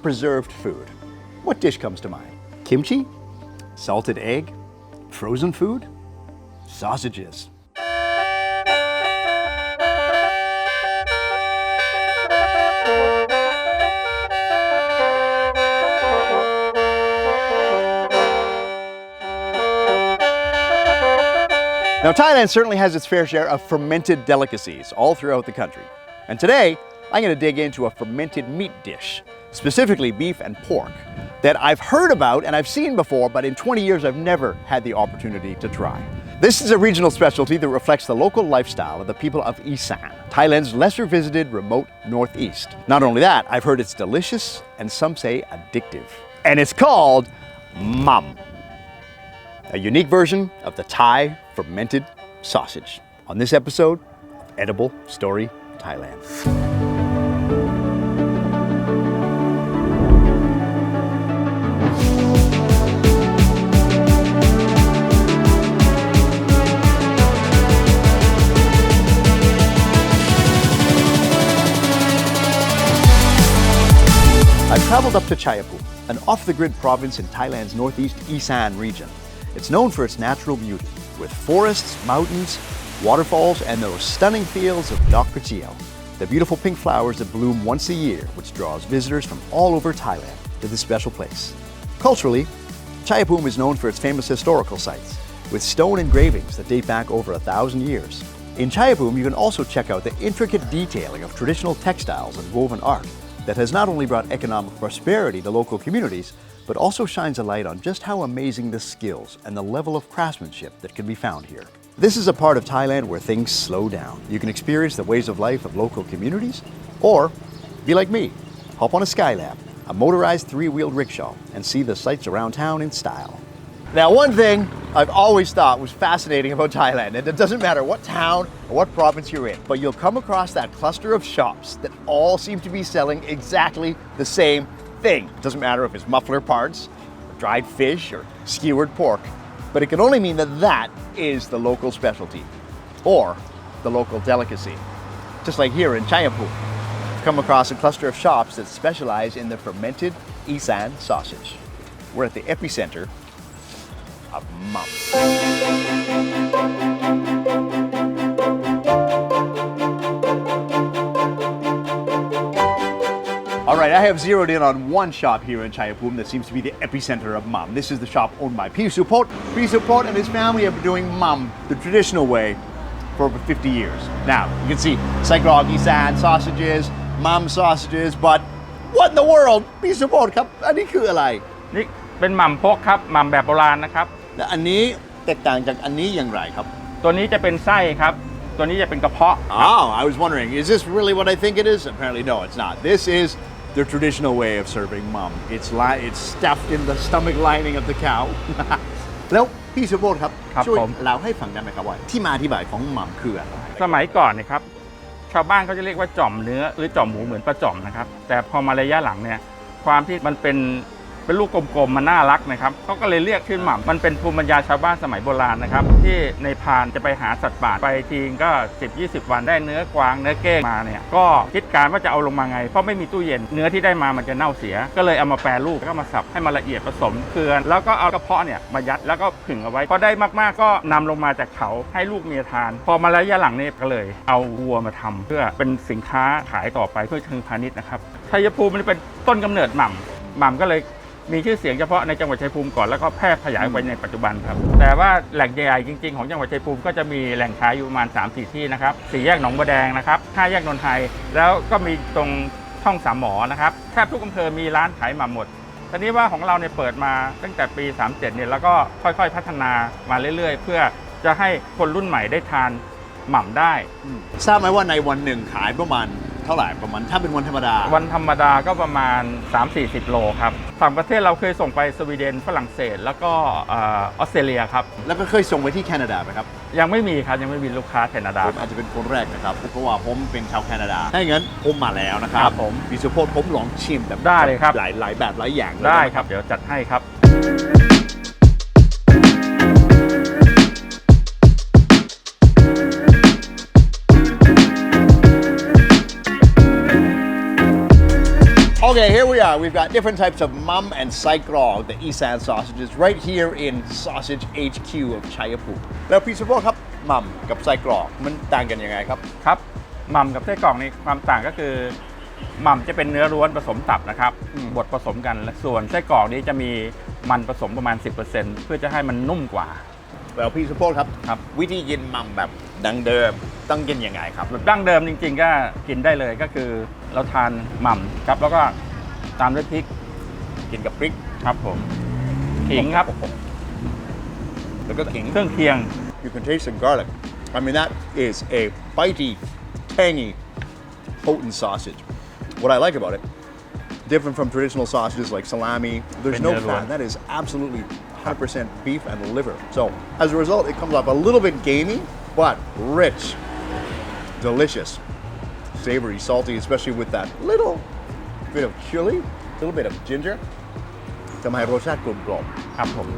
preserved food, what dish comes to mind? Kimchi? Salted egg? Frozen food? Sausages. Now, Thailand certainly has its fair share of fermented delicacies all throughout the country. And today, I'm going to dig into a fermented meat dish, specifically beef and pork, that I've heard about and I've seen before, but in 20 years I've never had the opportunity to try. This is a regional specialty that reflects the local lifestyle of the people of Isan, Thailand's lesser visited remote northeast. Not only that, I've heard it's delicious and some say addictive. And it's called Mham, a unique version of the Thai fermented sausage. On this episode of Edible Story Thailand. I've traveled up to Chaiyaphum, an off-the-grid province in Thailand's northeast Isan region. It's known for its natural beauty, with forests, mountains, waterfalls, and those stunning fields of Dok Pachio, the beautiful pink flowers that bloom once a year, which draws visitors from all over Thailand to this special place. Culturally, Chaiyaphum is known for its famous historical sites, with stone engravings that date back over 1,000 years. In Chaiyaphum, you can also check out the intricate detailing of traditional textiles and woven art that has not only brought economic prosperity to local communities, but also shines a light on just how amazing the skills and the level of craftsmanship that can be found here. This is a part of Thailand where things slow down. You can experience the ways of life of local communities, or be like me, hop on a Skylab, a motorized three-wheeled rickshaw, and see the sights around town in style. Now, one thing I've always thought was fascinating about Thailand, and it doesn't matter what town or what province you're in, but you'll come across that cluster of shops that all seem to be selling exactly the same thing. It doesn't matter if it's muffler parts, or dried fish, or skewered pork, but it can only mean that that is the local specialty, or the local delicacy. Just like here in Chaiyaphum, I've come across a cluster of shops that specialize in the fermented Isan sausage. We're at the epicenter of Mham. All right, I have zeroed in on one shop here in Chaiyaphum that seems to be the epicenter of Mham. This is the shop owned by Pisupot. Pisupot and his family have been doing Mham the traditional way for over 50 years. Now, you can see Saigrog Isan sausages, Mham sausages, but what in the world? Pisupot ครับ อันนี้คืออะไร นี่เป็นหม่ำพกครับหม่ำแบบโบราณนะครับ และอันนี้แตกต่างจากอันนี้อย่างไรครับ ตัวนี้จะเป็นไส้ครับ ตัวนี้จะเป็นกระเพาะ Oh, I was wondering, is this really what I think it is? Apparently, no, it's not. This is the traditional way of serving Mham. It's stuffed in the stomach lining of the cow. แล้วพี่สุโบธครับ ช่วยเล่าให้ฟังได้ไหมครับว่าที่มาที่ไปของMhamคืออะไร สมัยก่อนเนี่ยครับชาวบ้านเขาจะเรียกว่าจ่อมเนื้อหรือจ่อมหมูเหมือนปลาจ่อมนะครับแต่พอมาระยะหลังเนี่ยความที่มันเป็นลูกกลมๆมันน่ารักนะครับเขาก็เลยเรียกชื่อหม่ำมันเป็นภูมิปัญญาชาวบ้านสมัยโบราณนะครับที่ในพานจะไปหาสัตว์ป่าไปทีก็ 10-20 วันได้เนื้อกวางเนื้อเก้งมาเนี่ยก็คิดการว่าจะเอาลงมาไงเพราะไม่มีตู้เย็นเนื้อที่ได้มามันจะเน่าเสียก็เลยเอามาแปรรูปแล้วก็มาสับให้มันละเอียดผสมเกลือแล้วก็เอากระเพาะเนี่ยมายัดแล้วก็ผึ่งเอาไว้พอได้มากๆก็นำลงมาจากเขาให้ลูกเมียทานพอมาระยะหลังนี่ก็เลยเอาวัวมาทำเพื่อเป็นสินค้าขายต่อไปเพื่อเชิงพาณิชย์นะครับชัยภูมิมันเป็นต้นกำเนิดหม่ำก็เลยมีชื่อเสียงเฉพาะในจังหวัดชัยภูมิก่อนแล้วก็แพร่ขยายไปในปัจจุบันครับแต่ว่าแหล่งใหญ่จริงๆของจังหวัดชัยภูมิก็จะมีแหล่งขายอยู่ประมาณ 3-4 ที่นะครับ4แยกหนองบัวแดงนะครับ5แยกนนทไทยแล้วก็มีตรงช่องสามหมอนะครับแทบทุกอำเภอมีร้านขายหม่ำหมดทีนี้ว่าของเราเนี่ยเปิดมาตั้งแต่ปี37เนี่ยแล้วก็ค่อยๆพัฒนามาเรื่อยๆเพื่อจะให้คนรุ่นใหม่ได้ทานหม่ำได้ทราบไหมว่าในวันหนึ่งขายประมาณเท่าไหร่ประมาณถ้าเป็นวันธรรมดาก็ประมาณ 3-40 โลครับต่างประเทศเราเคยส่งไปสวีเดนฝรั่งเศสแล้วก็ออสเตรเลียครับแล้วก็เคยส่งไปที่แคนาดาไหมครับยังไม่มีครับยังไม่มีลูกค้าแคนาดาผมอาจจะเป็นคนแรกนะครับเพราะว่าผมเป็นชาวแคนาดาถ้าอย่างนั้นผมมาแล้วนะครับผมพี่สุโพธผมลองชิมแบบได้เลยครับหลายแบบหลายอย่างได้ครับเดี๋ยวจัดให้ครับ Okay, here we are. We we've got different types of Mham and Sai Krog, the Isan sausages, right here in Sausage HQ of Chaiyaphum. แล้วพี่สุโภคครับมัมกับไส้กรอกมันต่างกันยังไงครับครับหม่ำกับไส้กรอกนี่ความต่างก็คือหม่ำจะเป็นเนื้อล้วนผสมตับนะครับบดผสมกันและส่วนไส้กรอกนี้จะมีมันผสมประมาณ 10% เพื่อจะให้มันนุ่มกว่าแล้วพี่สุโภคครับวิธีกินมัมแบบดั้งเดิมต้องกินยังไงครับแบบดั้งเดิมจริงๆก็กินได้เลยก็คือเราทานหม่ำครับแล้วก็ตามด้วยพริกกินกับพริกครับผมขิงครับแล้วก็ขิงเครื่องเคียง You can taste the garlic. I mean that is a bitey, tangy, potent sausage. What I like about it, different from traditional sausages like salami, there's no fat. That is absolutely 100% beef and liver. So as a result, it comes off a little bit gamey, but rich, delicious, savory, salty, especially with that little bit of chili, a little bit of ginger. ทำให้รสชาติกลมกล่อมครับผม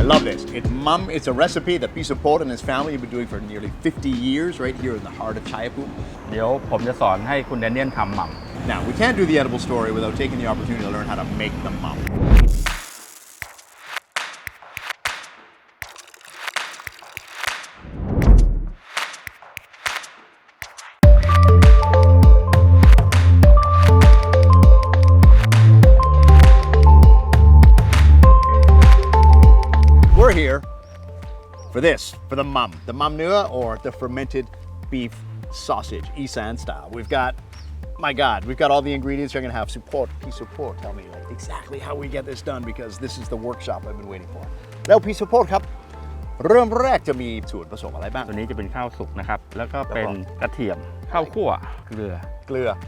I love this. Mham, it's a recipe that Pisaport and his family have been doing for nearly 50 years right here in the heart of Chaiyaphum. เดี๋ยวผมจะสอนให้คุณแดเนียลทำหม่ำ Now, we can't do the edible story without taking the opportunity to learn how to make the Mham. We're here for this, for the Mham Nua or the fermented beef sausage, Isan style. We've got, my God, we've got all the ingredients. You're gonna have support. Please support. Tell me like exactly how we get this done because this is the workshop I've been waiting for. แล้วพี่ support ครับเริ่มแรกจะมีส่วนผสมอะไรบ้างตัวนี้จะเป็นข้าวสุกนะครับแล้วก็เป็นกระเทียมข้าวคั่วเกลือ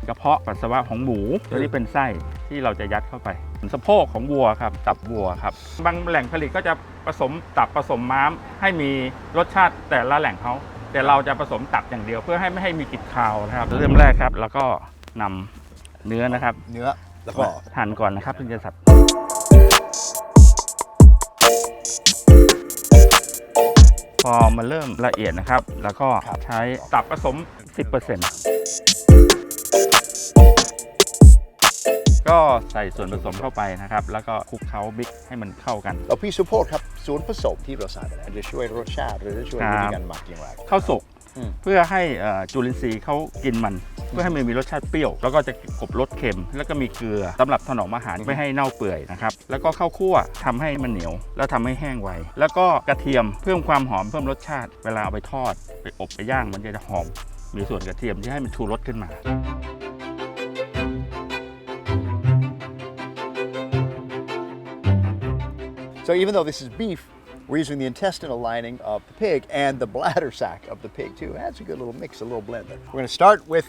กระเพาะปัสสาวะของหมูตัวนี้เป็นไส้ที่เราจะยัดเข้าไปสะโพกของวัวครับตับวัวครับบางแหล่งผลิตก็จะผสมตับผสมม้ามให้มีรสชาติแต่ละแหล่งเขาแต่เราจะผสมตับอย่างเดียวเพื่อให้ไม่ให้มีกลิ่นคาวนะครับเริ่มแรกครับแล้วก็นำเนื้อนะครับเนื้อแล้วก็หั่นก่อนนะครับเพื่อจะสับพอมันเริ่มละเอียดนะครับแล้วก็ใช้ตับผสม 10% ก็ใส่ส่วนผสมเข้าไปนะครับแล้วก็คลุกเคล้าบิ๊กให้มันเข้ากันแล้วพี่สุโภคครับส่วนผสมที่เราใส่ไปแล้วจะช่วยรสชาติหรือจะช่วยวิธีการหมักอย่างไรข้าวสุกเพื่อให้จุลินทรีย์เขากินมันเพื่อให้มันมีรสชาติเปรี้ยวแล้วก็จะกลบรสเค็มแล้วก็มีเกลือสำหรับถนอมอาหารไม่ให้เน่าเปื่อยนะครับแล้วก็ข้าวคั่วทำให้มันเหนียวแล้วทำให้แห้งไวแล้วก็กระเทียมเพิ่มความหอมเพิ่มรสชาติเวลาเอาไปทอดไปอบไปย่างมันจะหอมมีส่วนกระเทียมที่ให้มันชูรสขึ้นมาSo even though this is beef, we're using the intestinal lining of the pig and the bladder sac of the pig too. That's a good little mix, a little blend there. We're going to start with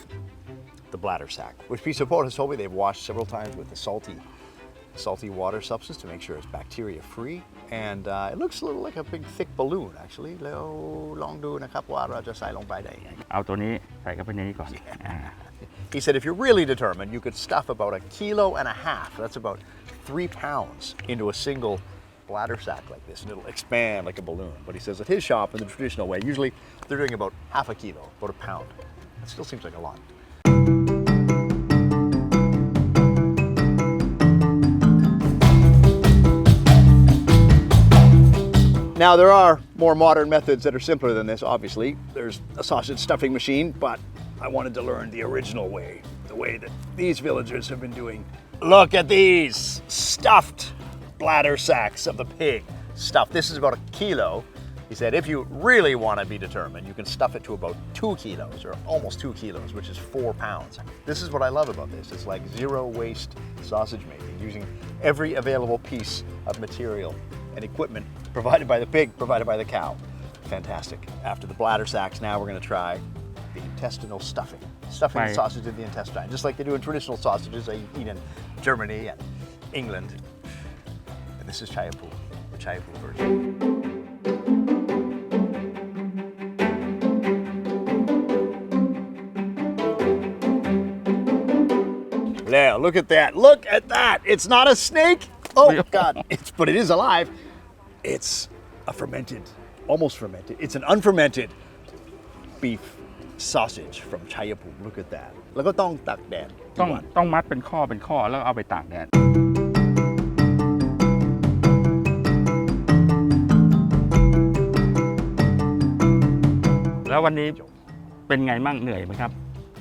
the bladder sac, which Pisaport has told me they've washed several times with the salty water substance to make sure it's bacteria free. And it looks a little like a big thick balloon actually. แล้วลองดูนะครับว่าเราจะใส่ลงไปได้ยังไงเอาตัวนี้ใส่เข้าไปในนี้ก่อน He said if you're really determined, you could stuff about 1.5 kilos. That's about 3 pounds into a single bladder sack like this, and it'll expand like a balloon. But he says at his shop, in the traditional way, usually they're doing about half a kilo, about a pound. It still seems like a lot. Now, there are more modern methods that are simpler than this, obviously. There's a sausage stuffing machine, but I wanted to learn the original way, the way that these villagers have been doing. Look at these stuffed bladder sacks of the pig stuffed. This is about 1 kilo. He said if you really want to be determined, you can stuff it to about 2 kilos or almost 2 kilos, which is 4 pounds. This is what I love about this. It's like zero waste sausage making, using every available piece of material and equipment provided by the pig, provided by the cow. Fantastic. After the bladder sacks, now we're going to try the intestinal stuffing. Stuffing the sausage in the intestine, just like they do in traditional sausages they eat in Germany and England. This is Chaiyaphum, the Chaiyaphum version. Now, look at that. Look at that. It's not a snake. Oh, God. But it is alive. It's a fermented, almost fermented. It's an unfermented beef sausage from Chaiyaphum. Look at that. แล้วก็ต้องตากแดด ต้องมัดเป็นข้อแล้วเอาไปตากแดดแล้ววันนี้เป็นไงมั่งเหนื่อยไหมครับ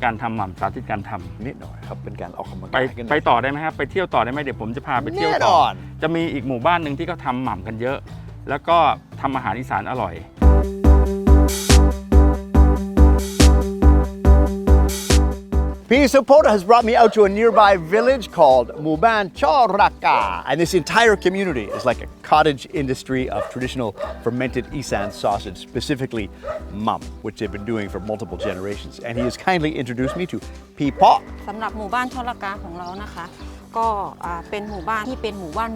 การทำหม่ำสาธิตการทำนิดหน่อยครับเป็นการออกกำลัง ไป กายกัน ไปต่อได้ไหมครับไปเที่ยวต่อได้ไหมเดี๋ยวผมจะพาไปเที่ยวต่อจะมีอีกหมู่บ้านหนึ่งที่เขาทำหม่ำกันเยอะ แล้วก็ทำอาหารอีสานอร่อยP Supporter has brought me out to a nearby village called Muban Choraka, and this entire community is like a cottage industry of traditional fermented Isan sausage, specifically Mham, which they've been doing for multiple generations. And he has kindly introduced me to P.8. สำหรับหมู่บ้านชลกาของเรานะคะก็เป็นหมู่บ้านที่เป็นหมู่บ้าน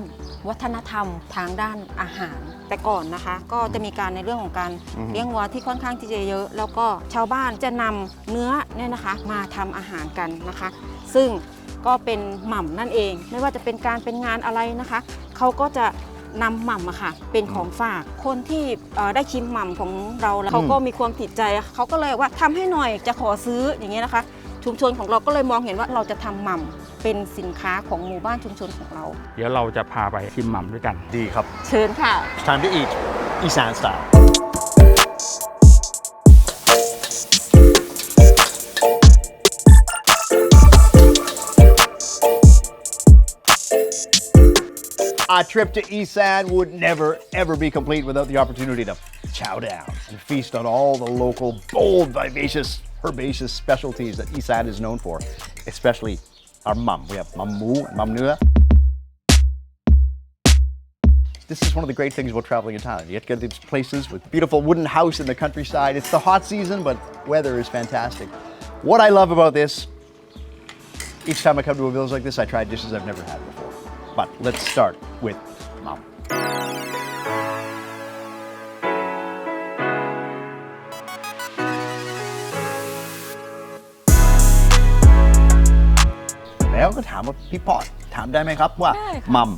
วัฒนธรรมทางด้านอาหารแต่ก่อนนะคะก็จะมีการในเรื่องของการเลี้ยงวัวที่ค่อนข้างที่จะเยอะแล้วก็ชาวบ้านจะนำเนื้อเนี่ยนะคะมาทำอาหารกันนะคะซึ่งก็เป็นหม่ำนั่นเองไม่ว่าจะเป็นการเป็นงานอะไรนะคะเขาก็จะนำหม่ำอะค่ะเป็นของฝากคนที่ได้ชิมหม่ำของเราแล้วเขาก็มีความติดใจเขาก็เลยว่าทำให้หน่อยจะขอซื้ออย่างเงี้ยนะคะชุมชนของเราก็เลยมองเห็นว่าเราจะทำหม่ำเป็นสินค้าของหมู่บ้านชุมชนของเราเดี๋ยวเราจะพาไปชิมหม่ำด้วยกันดีครับเชิญค่ะ It's time to eat Isan style Our trip to Isan would never ever be complete without the opportunity to chow down and feast on all the local bold, vivacious, herbaceous specialties that Isan is known for, especially our Mham. We have Mham Mu, Mham Nua. This is one of the great things about traveling in Thailand. You get to go to these places with beautiful wooden house in the countryside. It's the hot season, but weather is fantastic. What I love about this, each time I come to a village like this, I try dishes I've never had before. But let's start with Mham. แล้วก็ถามว่าพี่ปอดถามได้ไหมครับว่ามัม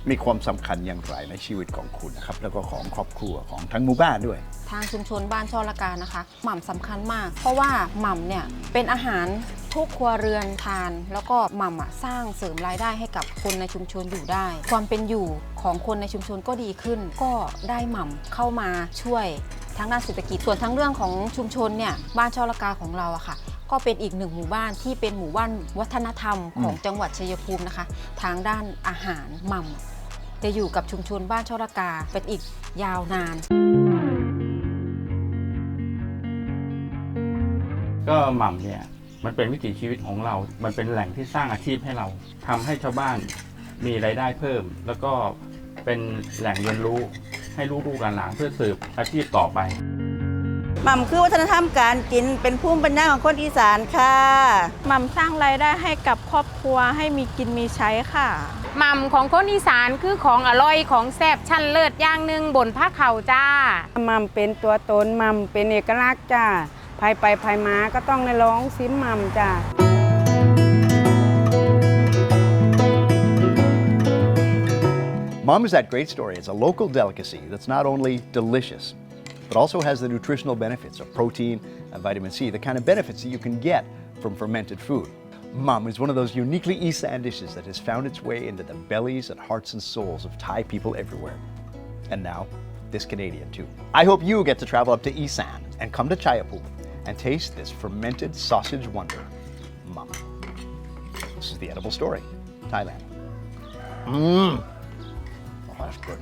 มีความสำคัญอย่างไรในชีวิตของคุณนะครับแล้วก็ของครอบครัวของทั้งหมู่บ้านด้วยทางชุมชนบ้านชลกานะคะหม่ำสำคัญมากเพราะว่าหม่ำเนี่ยเป็นอาหารทุกครัวเรือนทานแล้วก็หม่ำสร้างเสริมรายได้ให้กับคนในชุมชนอยู่ได้ความเป็นอยู่ของคนในชุมชนก็ดีขึ้นก็ได้หม่ำเข้ามาช่วยทั้งด้านเศรษฐกิจส่วนทั้งเรื่องของชุมชนเนี่ยบ้านชลกาของเราอะค่ะก็เป็นอีกหนึ่งหมู่บ้านที่เป็นหมู่บ้านวัฒนธรรมของจังหวัดชัยภูมินะคะทางด้านอาหารหม่ำจะอยู่กับชุมชนบ้านชลกาเป็นอีกยาวนานก็หม่ำเนี่ยมันเป็นวิถีชีวิตของเรามันเป็นแหล่งที่สร้างอาชีพให้เราทำให้ชาวบ้านมีรายได้เพิ่มแล้วก็เป็นแหล่งเรียนรู้ให้ลูกๆหลานๆเพื่อสืบอาชีพต่อไปหม่ำคือวัฒนธรรมการกินเป็นภูมิปัญญาของคนอีสานค่ะหม่ำสร้างรายได้ให้กับครอบครัวให้มีกินมีใช้ค่ะหม่ำของคนอีสานคือของอร่อยของแซ่บชั้นเลิศอย่างหนึ่งบนภาคเขาจ้าหม่ำเป็นตัวตนหม่ำเป็นเอกลักษณ์จ้าภายไปภายมาก็ต้องได้ลองซิมหม่ำจ้าMham is that great story. It's a local delicacy that's not only delicious, but also has the nutritional benefits of protein and vitamin C, the kind of benefits that you can get from fermented food. Mham is one of those uniquely Isan dishes that has found its way into the bellies and hearts and souls of Thai people everywhere. And now, this Canadian too. I hope you get to travel up to Isan and come to Chaiyaphum and taste this fermented sausage wonder, Mham. This is the Edible Story, Thailand. Oh, that's good.